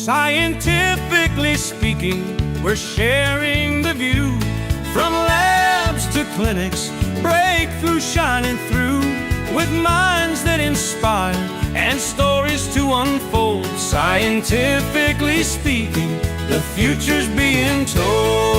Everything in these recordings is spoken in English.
Scientifically speaking, we're sharing the view. From labs to clinics, breakthrough shining through. With minds that inspire and stories to unfold. Scientifically speaking, the future's being told.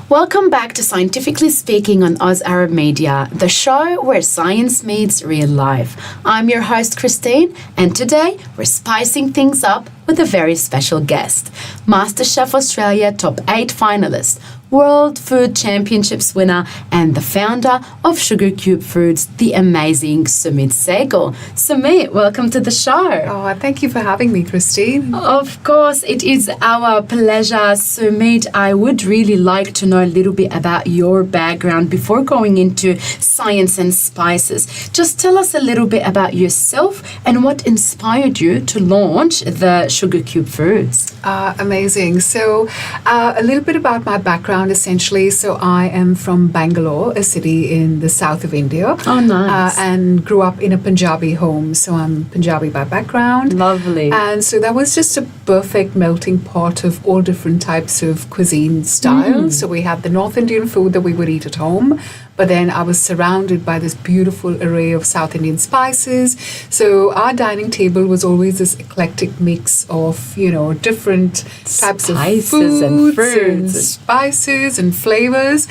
Welcome back to Scientifically Speaking on Oz Arab Media, the show where science meets real life. I'm your host, Christine, and today we're spicing things up with a very special guest, MasterChef Australia Top 8 finalist, World Food Championships winner, and the founder of SugarCube Foods, the amazing Sumeet Saigal. Sumeet, welcome to the show. Oh, thank you for having me, Christine. Of course, it is our pleasure. Sumeet, I would really like to know a little bit about your background before going into science and spices. Just tell us a little bit about yourself and what inspired you to launch the SugarCube Foods. Amazing. So a little bit about my background, essentially. So I am from Bangalore, a city in the south of India. Oh, nice. And grew up in a Punjabi home. So I'm Punjabi by background. Lovely. And so that was just a perfect melting pot of all different types of cuisine styles. So we had the North Indian food that we would eat at home. But then I was surrounded by this beautiful array of South Indian spices. So our dining table was always this eclectic mix of, different types of foods and fruits and spices and flavors.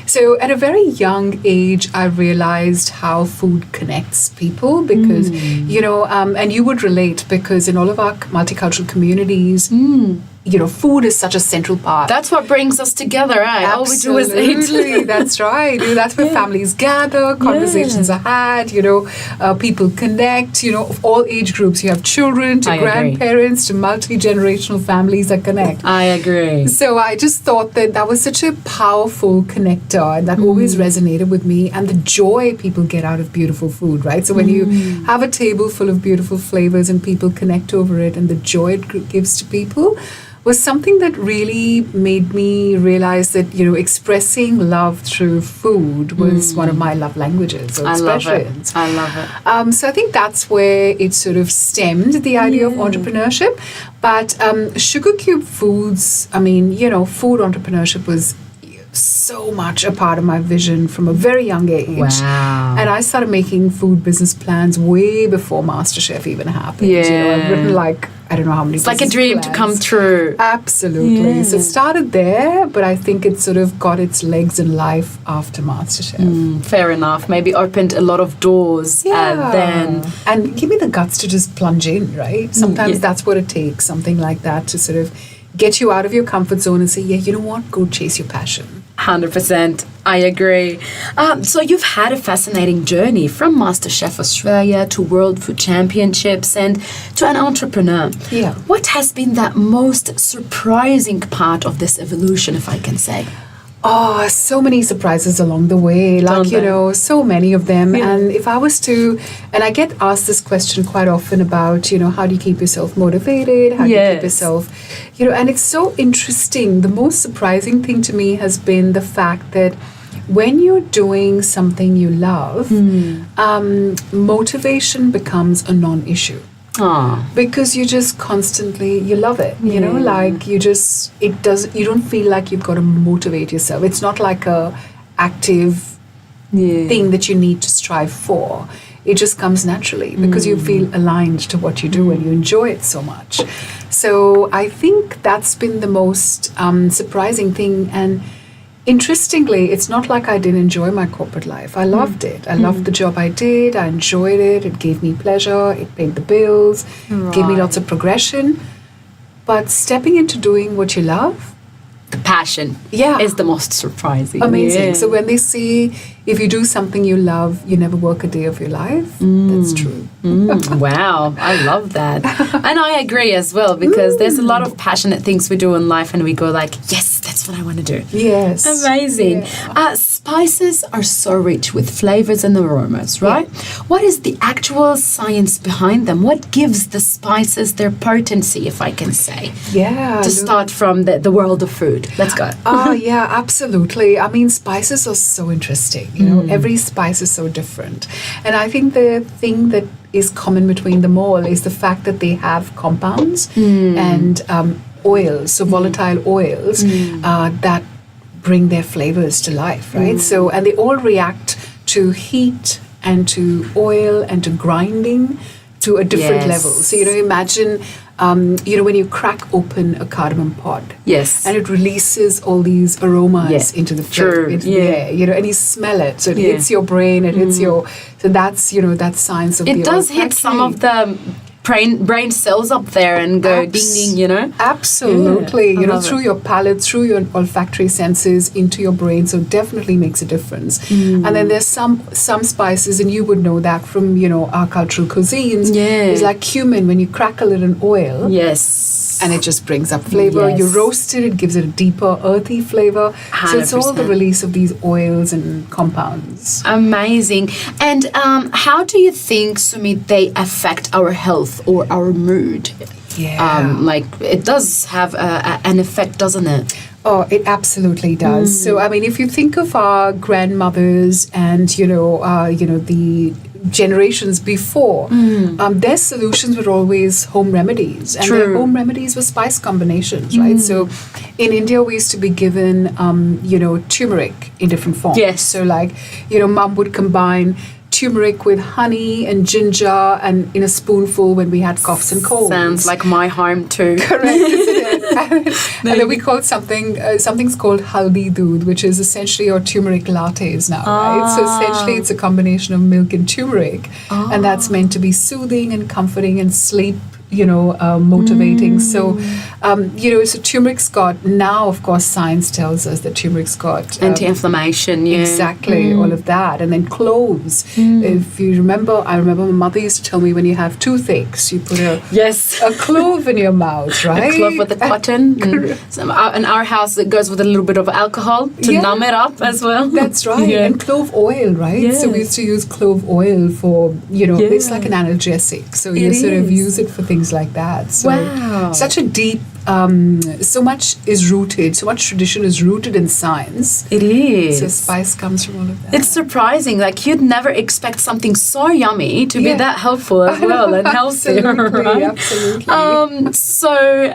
So at a very young age, I realized how food connects people because, and you would relate because in all of our multicultural communities, food is such a central part. That's what brings us together, right? Absolutely. All we do is eat. That's right. That's where families gather, conversations are had, people connect, of all age groups. You have children to grandparents to multi-generational families that connect. I agree. So I just thought that was such a powerful connector and that always resonated with me, and the joy people get out of beautiful food, right? So when you have a table full of beautiful flavors and people connect over it and the joy it gives to people, was something that really made me realize that, expressing love through food was one of my love languages or expressions. I love it. So I think that's where it sort of stemmed, the idea of entrepreneurship. But SugarCube Foods, food entrepreneurship was so much a part of my vision from a very young age. Wow. And I started making food business plans way before MasterChef even happened. Yeah. I've written I don't know how many. It's like a dream plans. to come true. Absolutely. Yeah. So it started there, but I think it sort of got its legs in life after MasterChef. Fair enough. Maybe opened a lot of doors then. And give me the guts to just plunge in, right? Sometimes that's what it takes, something like that to sort of get you out of your comfort zone and say, yeah, you know what? Go chase your passion. 100%. I agree. So you've had a fascinating journey from MasterChef Australia to World Food Championships and to an entrepreneur. Yeah. What has been that most surprising part of this evolution, if I can say? Oh, so many surprises along the way, so many of them. Yeah. And if I was to, and I get asked this question quite often about, how do you keep yourself motivated? How do you keep yourself, and it's so interesting. The most surprising thing to me has been the fact that when you're doing something you love, motivation becomes a non-issue. Because you just constantly, you love it, you don't feel like you've got to motivate yourself. It's not like a active thing that you need to strive for. It just comes naturally because you feel aligned to what you do and you enjoy it so much. So I think that's been the most surprising thing. And interestingly, it's not like I didn't enjoy my corporate life. I loved it. I loved the job I did. I enjoyed it. It gave me pleasure. It paid the bills. Gave me lots of progression. But stepping into doing what you love, the passion is the most surprising. Amazing. So when they see if you do something you love, you never work a day of your life, that's true. Wow, I love that. And I agree as well, because there's a lot of passionate things we do in life and we go like, yes, that's what I want to do. Yes. Amazing. Yeah. Spices are so rich with flavors and aromas, right? Yeah. What is the actual science behind them? What gives the spices their potency, if I can say? Yeah. To start from the world of food. Let's go. Yeah, absolutely. I mean, spices are so interesting. Every spice is so different. And I think the thing that is common between them all is the fact that they have compounds and oils, so volatile oils that bring their flavors to life, right? So, and they all react to heat and to oil and to grinding to a different level. So, imagine, when you crack open a cardamom pod. Yes. And it releases all these aromas into the air, and you smell it. So it hits your brain, it hits your, so that's, that's science of the It does hit some of the brain cells up there and go ding ding, Absolutely. Yeah, Through your palate, through your olfactory senses into your brain. So it definitely makes a difference. And then there's some spices, and you would know that from, our cultural cuisines. Yeah. It's like cumin. When you crackle it in oil. Yes. And it just brings up flavor. Yes. You roast it, it gives it a deeper, earthy flavor. 100%. So it's all the release of these oils and compounds. Amazing. And how do you think, Sumeet, they affect our health or our mood? Yeah. It does have an effect, doesn't it? Oh, it absolutely does. So, I mean, if you think of our grandmothers and, the generations before, their solutions were always home remedies. And their home remedies were spice combinations, right? So in India, we used to be given, turmeric in different forms. Yes. So mom would combine turmeric with honey and ginger and in a spoonful when we had coughs and colds. Sounds like my home too. Correct, isn't it? and then we call something's called haldi doodh, which is essentially your turmeric lattes now, right? So essentially it's a combination of milk and turmeric, and that's meant to be soothing and comforting and sleep motivating. So, so turmeric's got, now of course science tells us that turmeric's got anti-inflammation, exactly, all of that. And then cloves. If you remember, I remember my mother used to tell me when you have toothaches, you put a clove in your mouth, right? A clove with the cotton. In our house, it goes with a little bit of alcohol to numb it up as well. That's right. Yeah. And clove oil, right? Yes. So we used to use clove oil for, it's like an analgesic. So you sort of use it for things like that. So such a deep, so much tradition is rooted in science. It is. So spice comes from all of that. It's surprising. Like, you'd never expect something so yummy to be that helpful as well and healthy. Right? Absolutely.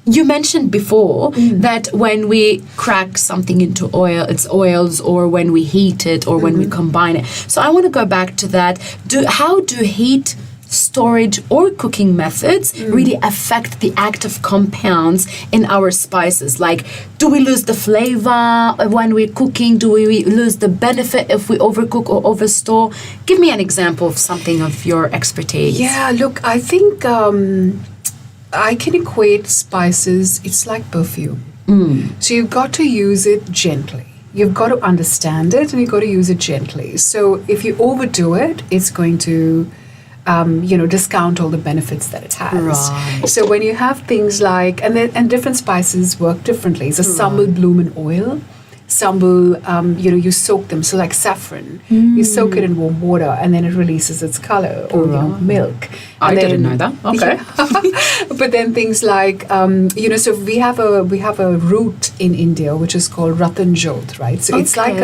You mentioned before that when we crack something into oil, it's oils, or when we heat it, or when we combine it. So I want to go back to that. How do heat, storage, or cooking methods really affect the active compounds in our spices? Like, do we lose the flavor when we're cooking? Do we lose the benefit if we overcook or overstore? Give me an example of something of your expertise. Yeah, look, I think I can equate spices, it's like perfume. So you've got to use it gently. You've got to understand it, and you've got to use it gently. So if you overdo it, it's going to discount all the benefits that it has. Right. So when you have things like, and different spices work differently. So some will bloom in oil, some will, you soak them. So like saffron, you soak it in warm water, and then it releases its color, or milk. I didn't know that. Okay. But then things like, so we have a root in India which is called Ratan Jodh, right? So it's like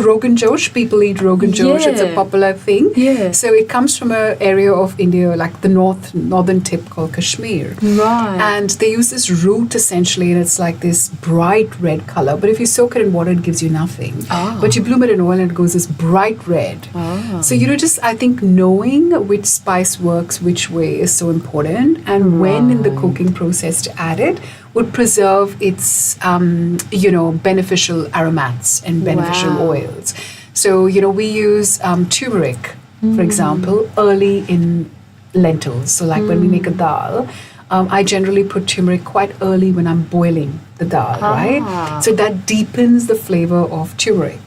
Rogan Josh. People eat Rogan Josh. It's a popular thing. Yeah. So it comes from an area of India, like the northern tip called Kashmir. Right. And they use this root essentially, and it's like this bright red color. But if you soak it in water, it gives you nothing. Oh. But you bloom it in oil, and it goes this bright red. Oh. So I think knowing which spice works which way is so important, and when in the cooking process to add it would preserve its beneficial aromats and beneficial oils. So we use turmeric, for example, early in lentils. So like when we make a dal, I generally put turmeric quite early when I'm boiling the dal, right? So that deepens the flavor of turmeric.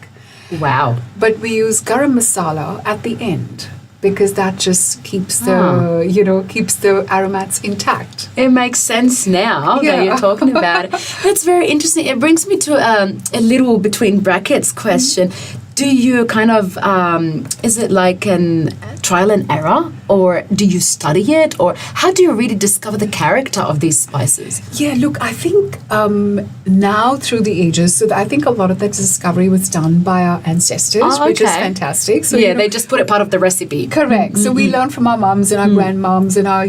Wow. But we use garam masala at the end, because that just keeps the aromats intact. It makes sense now that you're talking about it. That's very interesting. It brings me to a little between brackets question. do you kind of, is it like an trial and error, or do you study it, or how do you really discover the character of these spices? Yeah, look, I think now through the ages, so I think a lot of that discovery was done by our ancestors, which is fantastic. So yeah, they just put it part of the recipe. Correct. So we learn from our mums and our grandmoms and our,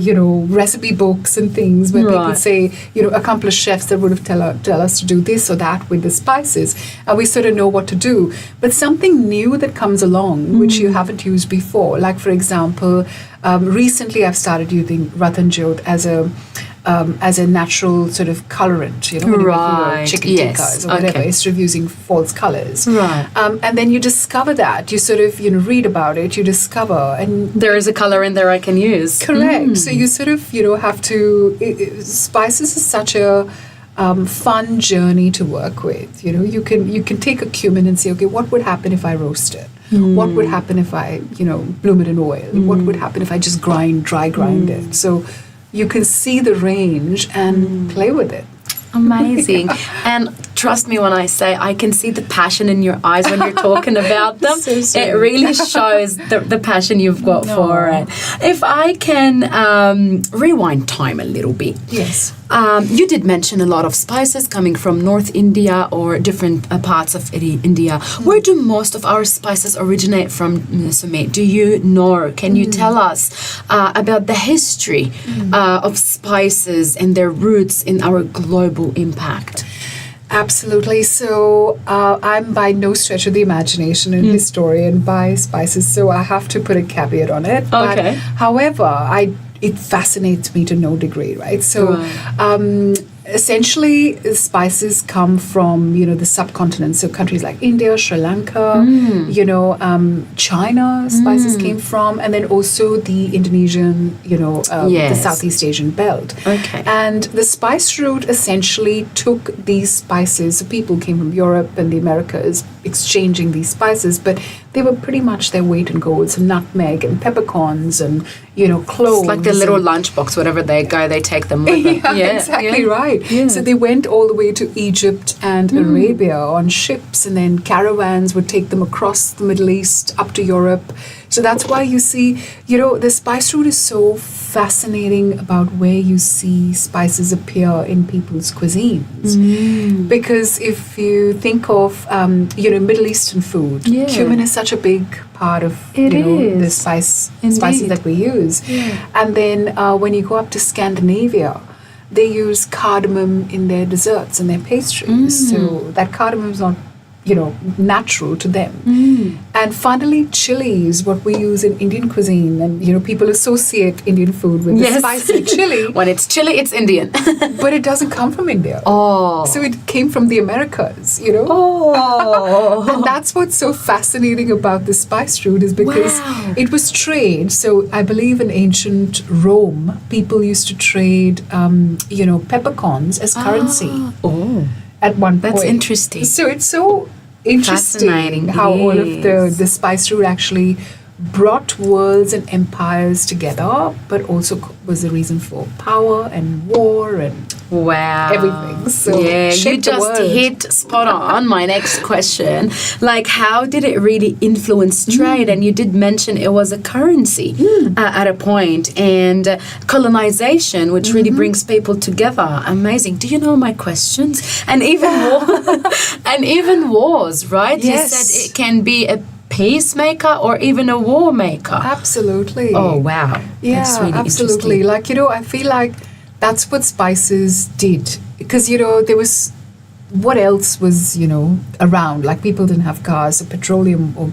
recipe books and things where people say, accomplished chefs that would have tell us to do this or that with the spices. And we sort of know what to do. But something new that comes along, which you haven't used before, like for example, recently I've started using Ratanjot as a natural sort of colorant, when you're making chicken tikkas or whatever, instead of using false colors. Right. And then you discover that. You sort of, read about it, you discover. And there is a color in there I can use. Correct. So you sort of, have to, spices is such a fun journey to work with. You can take a cumin and say, okay, what would happen if I roast it? What would happen if I, bloom it in oil? What would happen if I just dry grind it? So you can see the range and play with it. Amazing. And trust me when I say I can see the passion in your eyes when you're talking about them. So it really shows the passion you've got for it. If I can rewind time a little bit. Yes. You did mention a lot of spices coming from North India or different parts of India. Where do most of our spices originate from, Sumeet? Do you know? Can you tell us about the history of spices and their roots in our global impact? Absolutely. So I'm by no stretch of the imagination an historian by spices, so I have to put a caveat on it. Okay. But, however, it fascinates me to no degree, right? So essentially, spices come from, the subcontinent. So countries like India, Sri Lanka, China, spices came from, and then also the Indonesian, the Southeast Asian belt. Okay. And the spice route essentially took these spices. So people came from Europe and the Americas exchanging these spices, but they were pretty much their weight in gold. So nutmeg and peppercorns and, cloves. It's like the little lunchbox, wherever they go, they take them with them. Yeah, exactly right. Yeah. So they went all the way to Egypt and Arabia on ships, and then caravans would take them across the Middle East up to Europe. So that's why you see, the spice route is so fascinating about where you see spices appear in people's cuisines. Because if you think of, Middle Eastern food, cumin is such a big part of, the spices that we use. Yeah. And then when you go up to Scandinavia, they use cardamom in their desserts and their pastries. So that cardamom is not, natural to them. And finally, chili is what we use in Indian cuisine. And, people associate Indian food with the spicy chili. When it's chili, it's Indian. But it doesn't come from India. Oh. So it came from the Americas, Oh. And that's what's so fascinating about the spice route is because it was trade. So I believe in ancient Rome, people used to trade, peppercorns as currency. Oh. At one point. That's interesting. So it's so interesting how all of the spice route actually brought worlds and empires together, but also was the reason for power and war and everything. So you just hit spot on my next question. Like, how did it really influence trade? And you did mention it was a currency at a point, and colonization, which really brings people together. Amazing. Do you know my questions? And even wars, right? Yes. You said it can be a peacemaker or even a war maker. Absolutely. Oh, wow. Yeah, that's really absolutely. Like, I feel like that's what spices did. Because, there was, what else was, around? Like, people didn't have cars, so petroleum or,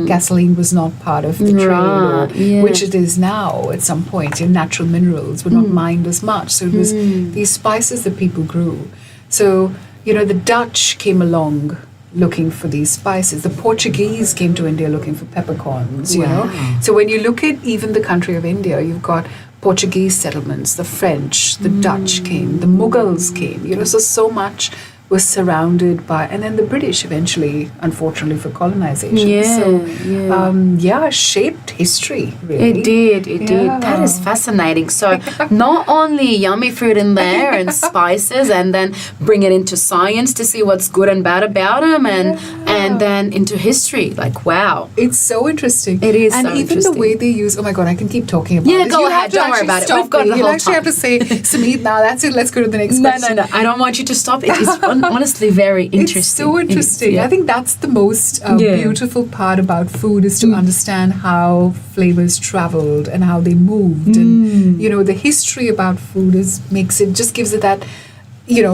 gasoline was not part of the trade, which it is now at some point. Natural minerals were not mined as much. So it was these spices that people grew. So, the Dutch came along looking for these spices. The Portuguese came to India looking for peppercorns, you know. So when you look at even the country of India, you've got Portuguese settlements, the French, the Dutch came, the Mughals came, so much was surrounded by, and then the British eventually, unfortunately for colonization. Yeah, So, shaped history, really. It did. That is fascinating. So not only yummy food in there and spices, and then bring it into science to see what's good and bad about them, and then into history. Like, wow. It's so interesting. It is and so even interesting. the way they use, oh my God, I can keep talking about Yeah, this. go You ahead. have to Don't worry actually about it. stop We've got me. the You'll whole actually time. have to say, Sumeet, now that's it. Let's go to the next question. No. I don't want you to stop. It is honestly very interesting. It's so interesting. Yeah. I think that's the most beautiful part about food, is to understand how flavors traveled and how they moved. And, the history about food just gives it that,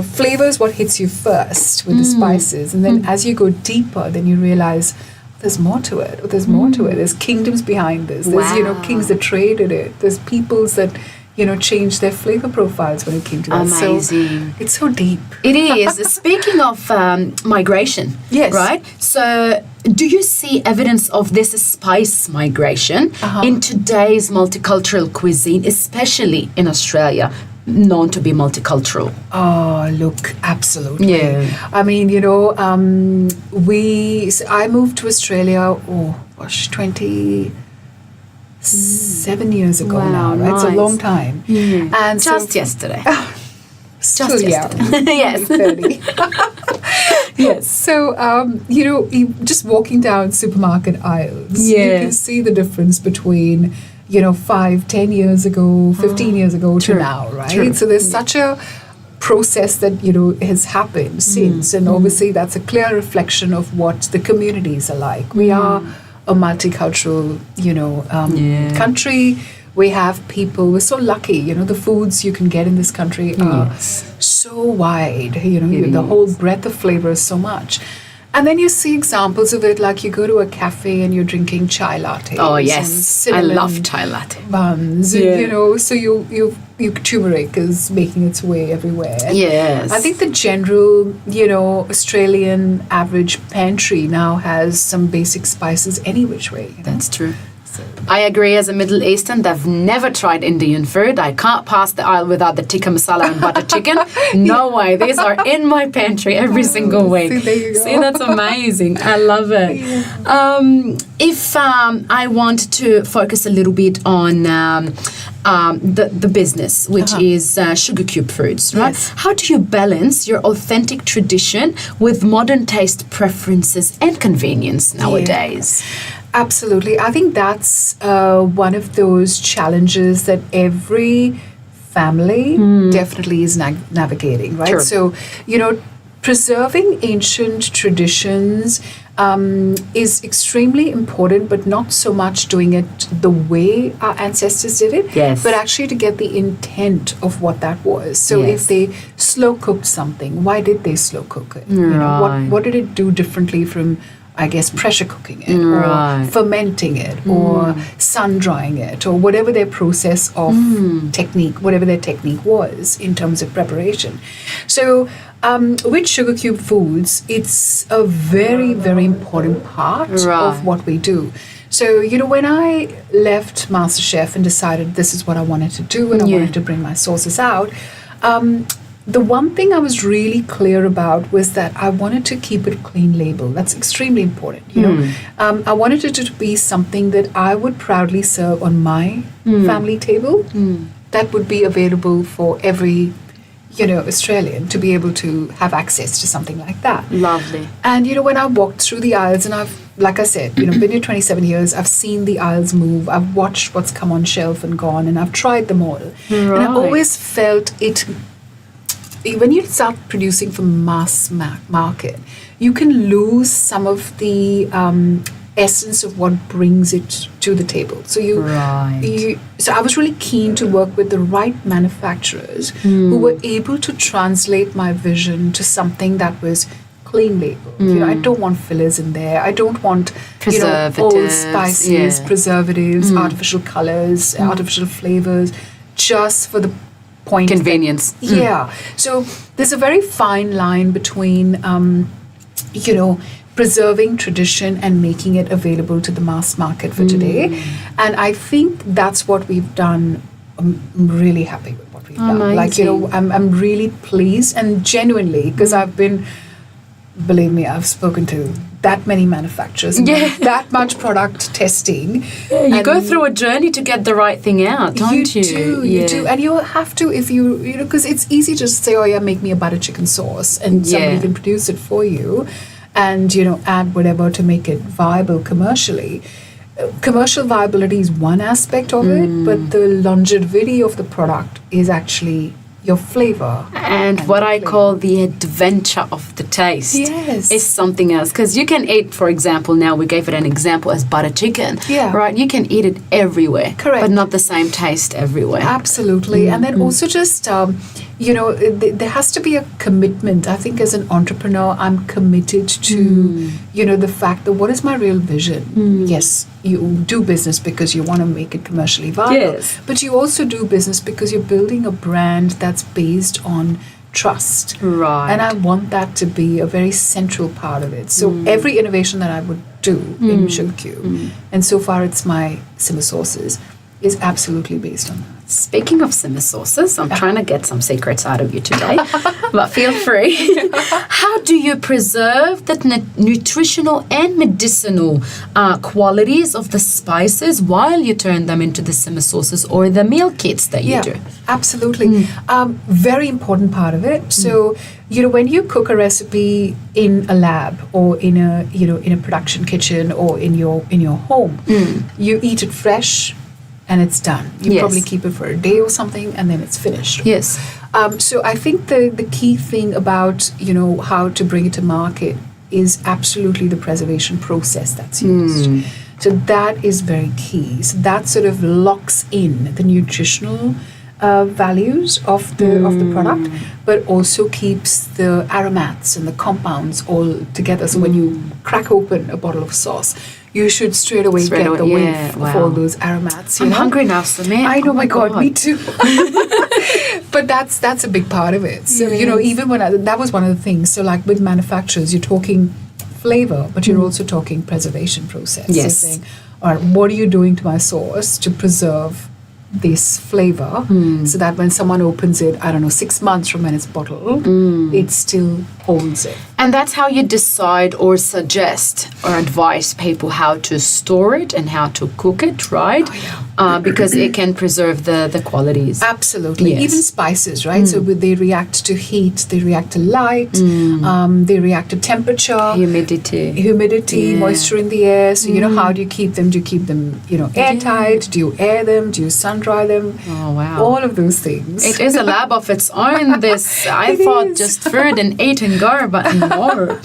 flavor is what hits you first with the spices. And then as you go deeper, then you realize there's more to it. There's more to it. There's kingdoms behind this. There's, Wow. kings that traded it. There's peoples that, changed their flavor profiles when it came to that. Amazing. So it's so deep. It is. Speaking of migration, Yes. right? So do you see evidence of this spice migration in today's multicultural cuisine, especially in Australia, known to be multicultural? Oh, look, absolutely. Yeah. I mean, I moved to Australia, 27 years ago Wow, now, right? It's a nice. long time. And Just so, yesterday. still Just young. yesterday. Yes. 30. Yes. So, just walking down supermarket aisles, you Yeah. can see the difference between, 5, 10 years ago, 15 years ago to True. now, right? True. So there's such a process that, has happened since. And obviously that's a clear reflection of what the communities are like. We are a multicultural, country. We have people, we're so lucky, the foods you can get in this country are so wide, the whole breadth of flavor is so much. And then you see examples of it, like you go to a cafe and you're drinking chai lattes. Oh, and yes. I cinnamon love chai latte. buns, so you turmeric is making its way everywhere. Yes. I think the general, Australian average pantry now has some basic spices any which way. That's true. I agree. As a Middle Eastern, they've never tried Indian food. I can't pass the aisle without the tikka masala and butter chicken. No way. These are in my pantry every single week. See, there you go. See, that's amazing. I love it. If I want to focus a little bit on the business, which is SugarCube Foods, right? Yes. How do you balance your authentic tradition with modern taste preferences and convenience nowadays? Absolutely. I think that's one of those challenges that every family definitely is navigating, right? Sure. So, preserving ancient traditions is extremely important, but not so much doing it the way our ancestors did it, Yes. but actually to get the intent of what that was. So Yes. if they slow cooked something, why did they slow cook it? Right. What did it do differently from, I guess, pressure cooking it, Right. or fermenting it, or sun drying it, or whatever their process of technique, whatever their technique was in terms of preparation. So with SugarCube Foods, it's a very, very important part Right. of what we do. So, when I left MasterChef and decided this is what I wanted to do and I wanted to bring my sauces out, the one thing I was really clear about was that I wanted to keep it clean label. That's extremely important. I wanted it to be something that I would proudly serve on my family table. That would be available for every, Australian to be able to have access to something like that. Lovely. And when I walked through the aisles, and I've, like I said, been here 27 years, I've seen the aisles move, I've watched what's come on shelf and gone, and I've tried them all. And I always felt it. When you start producing for mass market, you can lose some of the essence of what brings it to the table. So so I was really keen to work with the right manufacturers who were able to translate my vision to something that was clean label. I don't want fillers in there. I don't want old spices, preservatives, artificial colors, artificial flavors, just for the point Convenience. So there's a very fine line between preserving tradition and making it available to the mass market for today. And I think that's what we've done. I'm really happy with what what we've done. Like, you know, I'm really pleased and genuinely, because I've been, believe me, I've spoken to that many manufacturers, and that much product testing. You go through a journey to get the right thing out, don't you? You do. And you have to, if you know, because it's easy to say, oh yeah, make me a butter chicken sauce, and somebody can produce it for you and, you know, add whatever to make it viable commercially. Commercial viability is one aspect of it, but the longevity of the product is actually your flavor. And what I call the adventure of the taste is something else. Because you can eat, for example, now we gave it an example as butter chicken, right? You can eat it everywhere, but not the same taste everywhere. Absolutely. And then also just, you know, there has to be a commitment. I think as an entrepreneur, I'm committed to, you know, the fact that what is my real vision? Yes, you do business because you want to make it commercially viable, but you also do business because you're building a brand that's based on trust. Right. And I want that to be a very central part of it. So every innovation that I would do in SugarCube, and so far it's my simmer sauces, is absolutely based on that. Speaking of simmer sauces, I'm trying to get some secrets out of you today, but feel free. How do you preserve the nutritional and medicinal qualities of the spices while you turn them into the simmer sauces or the meal kits that you do? Absolutely. Very important part of it. So, you know, when you cook a recipe in a lab or in a, you know, in a production kitchen or in your home, you eat it fresh, and it's done. You probably keep it for a day or something, and then it's finished. Yes. So I think the key thing about, you know, how to bring it to market is absolutely the preservation process that's used. So that is very key. So that sort of locks in the nutritional values of the product, but also keeps the aromats and the compounds all together. So when you crack open a bottle of sauce, you should straight away get the whiff of all those aromats. I'm hungry now, Sumeet. I know, oh my God, me too. But that's a big part of it. So, you know, even when that was one of the things. So like with manufacturers, you're talking flavor, but you're also talking preservation process. Yes. So saying, all right, what are you doing to my sauce to preserve this flavor so that when someone opens it, I don't know, 6 months from when it's bottled, it still holds it. And that's how you decide or suggest or advise people how to store it and how to cook it, right? Because it can preserve the qualities. Absolutely. Even spices, right? So they react to heat, they react to light, they react to temperature. Humidity, moisture in the air. So, you know, how do you keep them? Do you keep them, you know, airtight? Do you air them? Do you sun dry them? Oh, wow. All of those things. It is a lab of its own, this. I thought just food and eat and go, but more.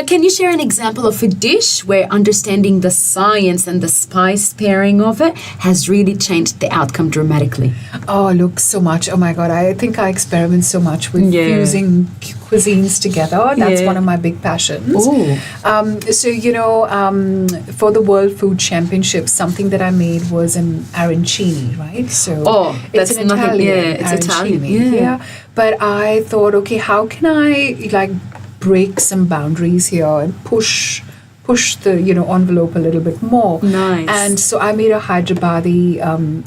Can you share an example of a dish where understanding the science and the spice pairing of it has really changed the outcome dramatically? Oh, look, so much. Oh my God, I think I experiment so much with fusing cuisines together. That's one of my big passions. So, you know, for the World Food Championships, something that I made was an arancini, right? So it's an Italian. It's Italian. Yeah. But I thought, okay, how can I like break some boundaries here and push the, you know, envelope a little bit more. Nice. And so I made a Hyderabadi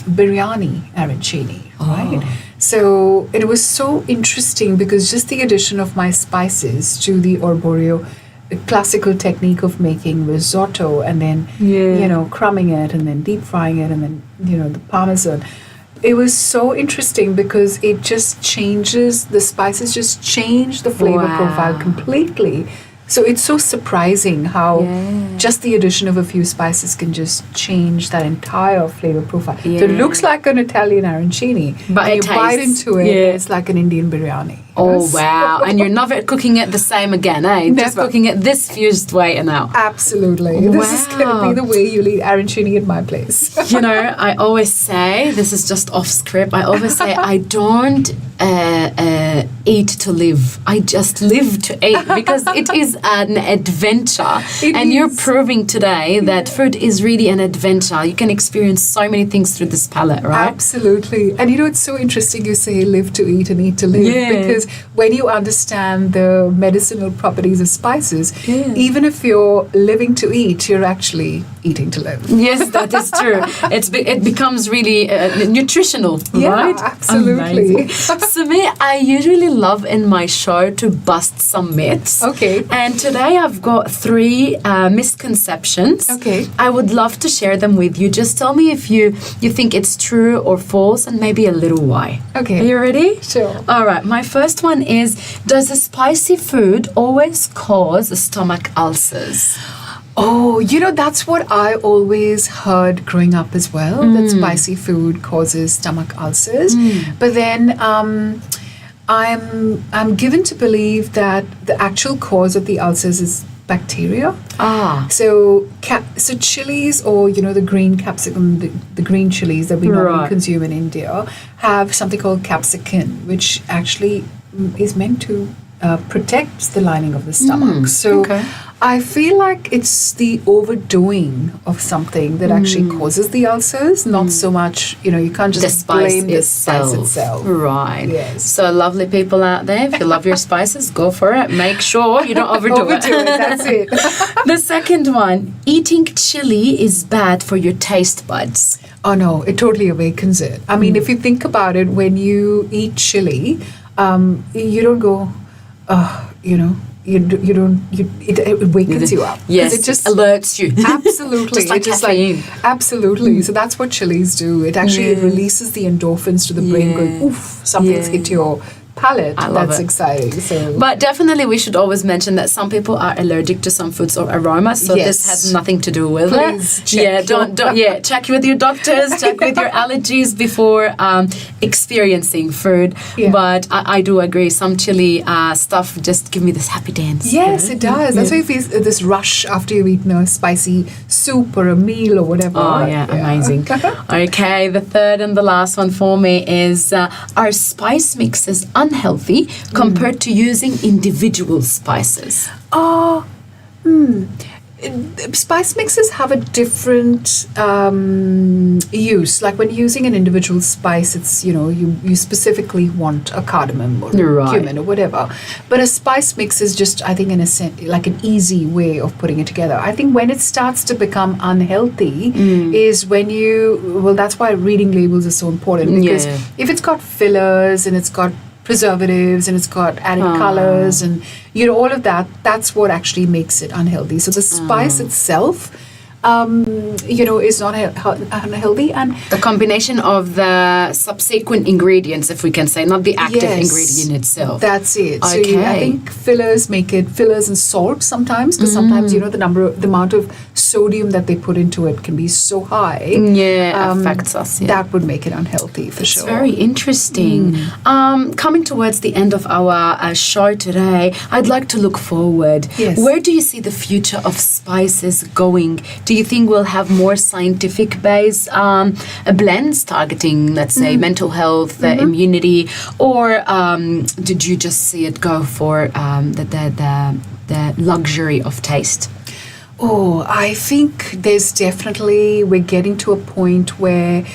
biryani arancini, right? So it was so interesting because just the addition of my spices to the arborio, the classical technique of making risotto and then, you know, crumbing it and then deep frying it and then, you know, the parmesan. It was so interesting because it just changes, the spices just change the flavor profile completely. So it's so surprising how just the addition of a few spices can just change that entire flavor profile. So it looks like an Italian arancini, but you bite into it, and it's like an Indian biryani. Oh, wow. And you're never cooking it the same again, eh? Never. Just cooking it this fused way and now. Absolutely. Wow. This is going to be the way you eat arancini at my place. You know, I always say, this is just off script, I always say I don't eat to live. I just live to eat because it is an adventure. And you're proving today that food is really an adventure. You can experience so many things through this palate, right? Absolutely. And it's so interesting you say live to eat and eat to live, because when you understand the medicinal properties of spices, even if you're living to eat, you're actually eating to live. Yes, that is true. It becomes really nutritional, right? Absolutely. Sumeet, I usually love in my show to bust some myths. Okay. And today I've got 3 misconceptions. Okay. I would love to share them with you. Just tell me if you think it's true or false, and maybe a little why. Okay. Are you ready? Sure. All right. My first one is, does a spicy food always cause stomach ulcers? Oh, that's what I always heard growing up as well, that spicy food causes stomach ulcers. But then I'm given to believe that the actual cause of the ulcers is bacteria. So chilies, or the green capsicum, the green chilies that we normally consume in India, have something called capsicum, which actually is meant to protect the lining of the stomach. So I feel like it's the overdoing of something that actually causes the ulcers, not so much, you can't just blame the spice itself. Right. Yes. So lovely people out there, if you love your spices, go for it. Make sure you don't overdo it. That's it. The second one, eating chili is bad for your taste buds. Oh no, it totally awakens it. I mean, if you think about it, when you eat chili, you don't go, it wakens you up. Yes, it just alerts you. Absolutely. just like absolutely. So that's what chilies do. It actually releases the endorphins to the brain, going, oof, something's hit your palate. That's exciting. So, but definitely we should always mention that some people are allergic to some foods or aromas, so this has nothing to do with it. Check check with your doctors, check with your allergies before experiencing food. But I do agree, some chili stuff just give me this happy dance. Yes, it does. That's why you feel this rush after you've eaten a spicy soup or a meal or whatever. Oh yeah, amazing. Okay, the third and the last one for me is, are spice mixes unhealthy compared to using individual spices? Spice mixes have a different use. Like when using an individual spice, it's, you specifically want a cardamom or cumin or whatever. But a spice mix is just, I think, in a sense, like an easy way of putting it together. I think when it starts to become unhealthy is when that's why reading labels is so important, because if it's got fillers and it's got preservatives and it's got added colors and all of that, that's what actually makes it unhealthy. So the spice itself is not unhealthy, and the combination of the subsequent ingredients, if we can say, not the active ingredient itself. That's it. Okay. So I think fillers and salt sometimes, because sometimes the amount of sodium that they put into it can be so high. Affects us. That would make it unhealthy for sure. It's very interesting. Coming towards the end of our show today, I'd like to look forward. Yes. Where do you see the future of spices going? Do you think we'll have more scientific-based blends targeting, let's say, mental health, immunity, or did you just see it go for the luxury of taste? Oh, I think we're getting to a point where,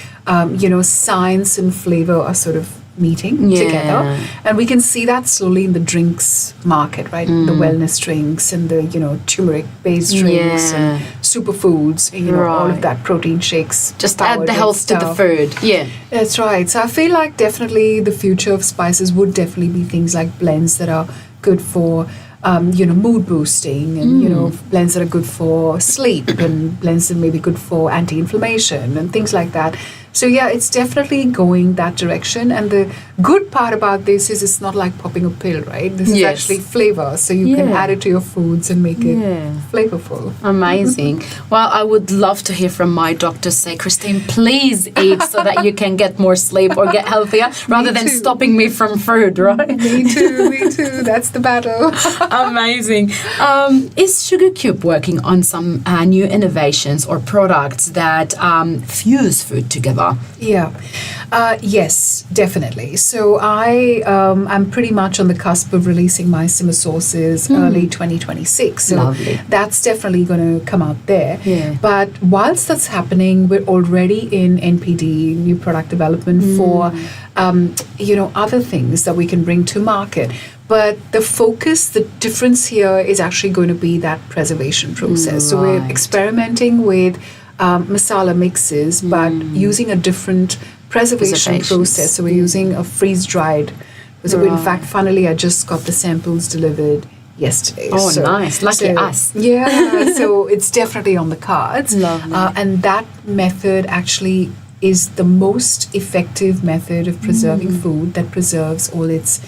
science and flavor are sort of meeting together. And we can see that slowly in the drinks market, right? The wellness drinks and the, turmeric-based drinks and superfoods, all of that, protein shakes. Just add the health to the food. Yeah. That's right. So I feel like definitely the future of spices would definitely be things like blends that are good for mood boosting, and blends that are good for sleep, and blends that may be good for anti-inflammation and things like that. So yeah, it's definitely going that direction. And the good part about this is it's not like popping a pill, right? This is actually flavor. So you can add it to your foods and make it flavorful. Amazing. Well, I would love to hear from my doctor say, Christine, please eat so that you can get more sleep or get healthier, rather than stopping me from food, right? Me too. That's the battle. Amazing. Is SugarCube working on some new innovations or products that fuse food together? Yeah. Yes. definitely. So I'm pretty much on the cusp of releasing my simmer sauces early 2026. So Lovely. that's definitely going to come out there. Yeah. But whilst that's happening, we're already in NPD, new product development for other things that we can bring to market. But the focus, the difference here is actually going to be that preservation process. So we're Right. experimenting with masala mixes, but using a different preservation Preservations. process. So we're using a freeze-dried. So in Right. fact, finally, I just got the samples delivered yesterday. Oh, So- nice. Lucky so- us. Yeah, so it's definitely on the cards. Lovely. And that method actually is the most effective method of preserving food that preserves all its,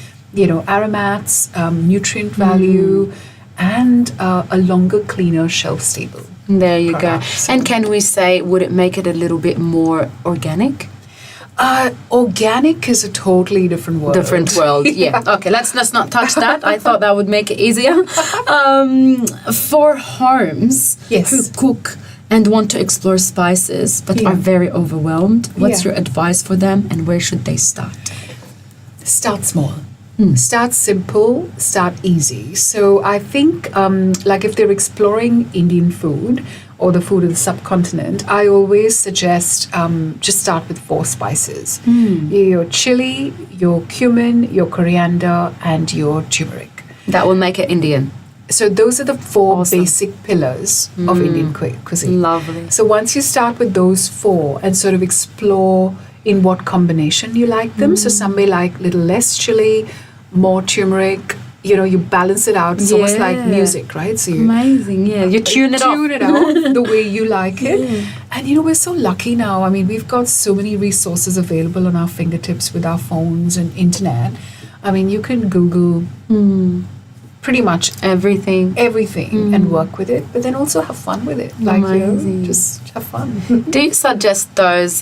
aromats, nutrient value, and a longer, cleaner, shelf-stable. There you product. go. And can we say, would it make it a little bit more organic? Organic is a totally different world. Different world, yeah. Okay, let's not touch that. I thought that would make it easier. For homes Yes. who cook and want to explore spices but Yeah. are very overwhelmed, what's Yeah. your advice for them and where should they start? Start small. Start simple, start easy. So I think, like if they're exploring Indian food or the food of the subcontinent, I always suggest just start with 4 spices. Your chili, your cumin, your coriander, and your turmeric. That will make it Indian. So those are the 4 Awesome. basic pillars of Indian cuisine. Lovely. So once you start with those 4 and sort of explore in what combination you like them, so some may like little less chili, more turmeric, you balance it out. It's almost like Yeah. music, right? So you Amazing, yeah. You tune it out the way you like it. And we're so lucky now. I mean, we've got so many resources available on our fingertips with our phones and internet. I mean, you can Google pretty much Everything. everything and work with it, but then also have fun with it. Like, Amazing. just have fun. Do you suggest those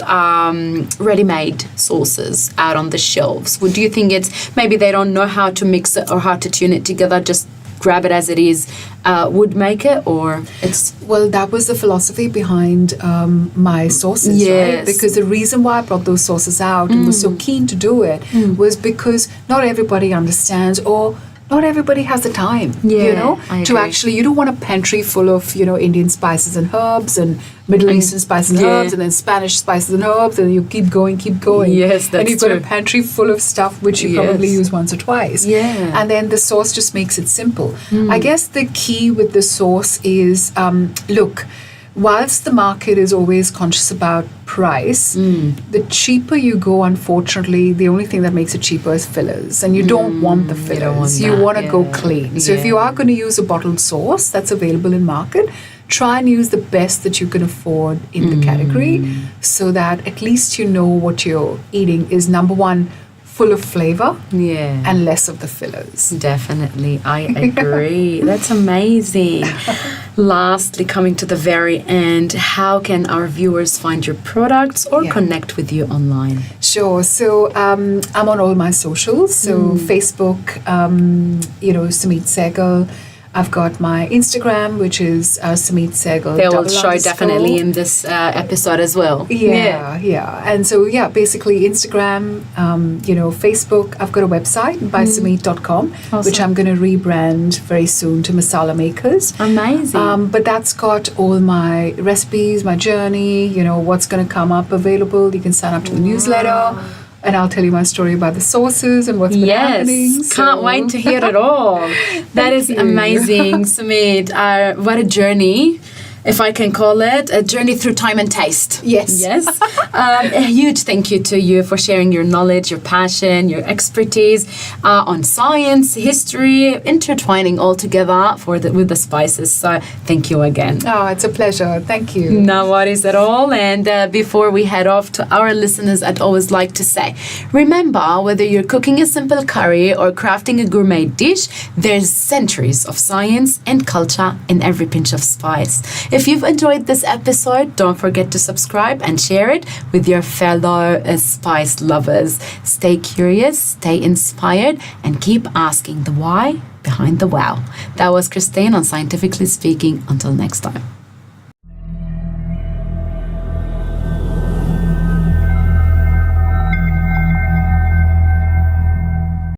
ready-made sauces out on the shelves? Do you think it's maybe they don't know how to mix it or how to tune it together, just grab it as it is, would make it, or it's... Well, that was the philosophy behind my sauces, right? Yes. Because the reason why I brought those sauces out and was so keen to do it was because not everybody understands or not everybody has the time, Yeah, I to agree. actually, you don't want a pantry full of, Indian spices and herbs and Middle Eastern spices and yeah. herbs and then Spanish spices and herbs and you keep going. Yes, And that's you've got true. a pantry full of stuff which you probably Yes. use once or twice. Yeah. And then the sauce just makes it simple. I guess the key with the sauce is, look, whilst the market is always conscious about price, the cheaper you go, unfortunately, the only thing that makes it cheaper is fillers. And you don't want the fillers. don't want You that, want to go yeah. clean. So if you Yeah. are going to use a bottled sauce that's available in market, try and use the best that you can afford in the category so that at least you know what you're eating is, number one, full of flavor Yeah. and less of the fillers. Definitely, I agree. That's amazing. Lastly, coming to the very end, how can our viewers find your products or Yeah. connect with you online? Sure. So I'm on all my socials. So Facebook, Sumeet Saigal. I've got my Instagram, which is Sumeet Saigal. They will __ show definitely in this episode as well. Yeah. And so, basically Instagram, Facebook. I've got a website, bysumeet.com, which Awesome. I'm going to rebrand very soon to Masala Makers. Amazing. But that's got all my recipes, my journey, what's going to come up available. You can sign up to the newsletter. And I'll tell you my story about the sauces and what's been happening. Yes, can't wait to hear it all. That is you. amazing, Sumeet. What a journey, if I can call it, a journey through time and taste. Yes. Yes. A huge thank you to you for sharing your knowledge, your passion, your expertise on science, history, intertwining all together with the spices. So thank you again. Oh, it's a pleasure. Thank you. No worries at all. And before we head off to our listeners, I'd always like to say, remember, whether you're cooking a simple curry or crafting a gourmet dish, there's centuries of science and culture in every pinch of spice. If you've enjoyed this episode, don't forget to subscribe and share it with your fellow spice lovers. Stay curious, stay inspired, and keep asking the why behind the wow. That was Christine on Scientifically Speaking. Until next time.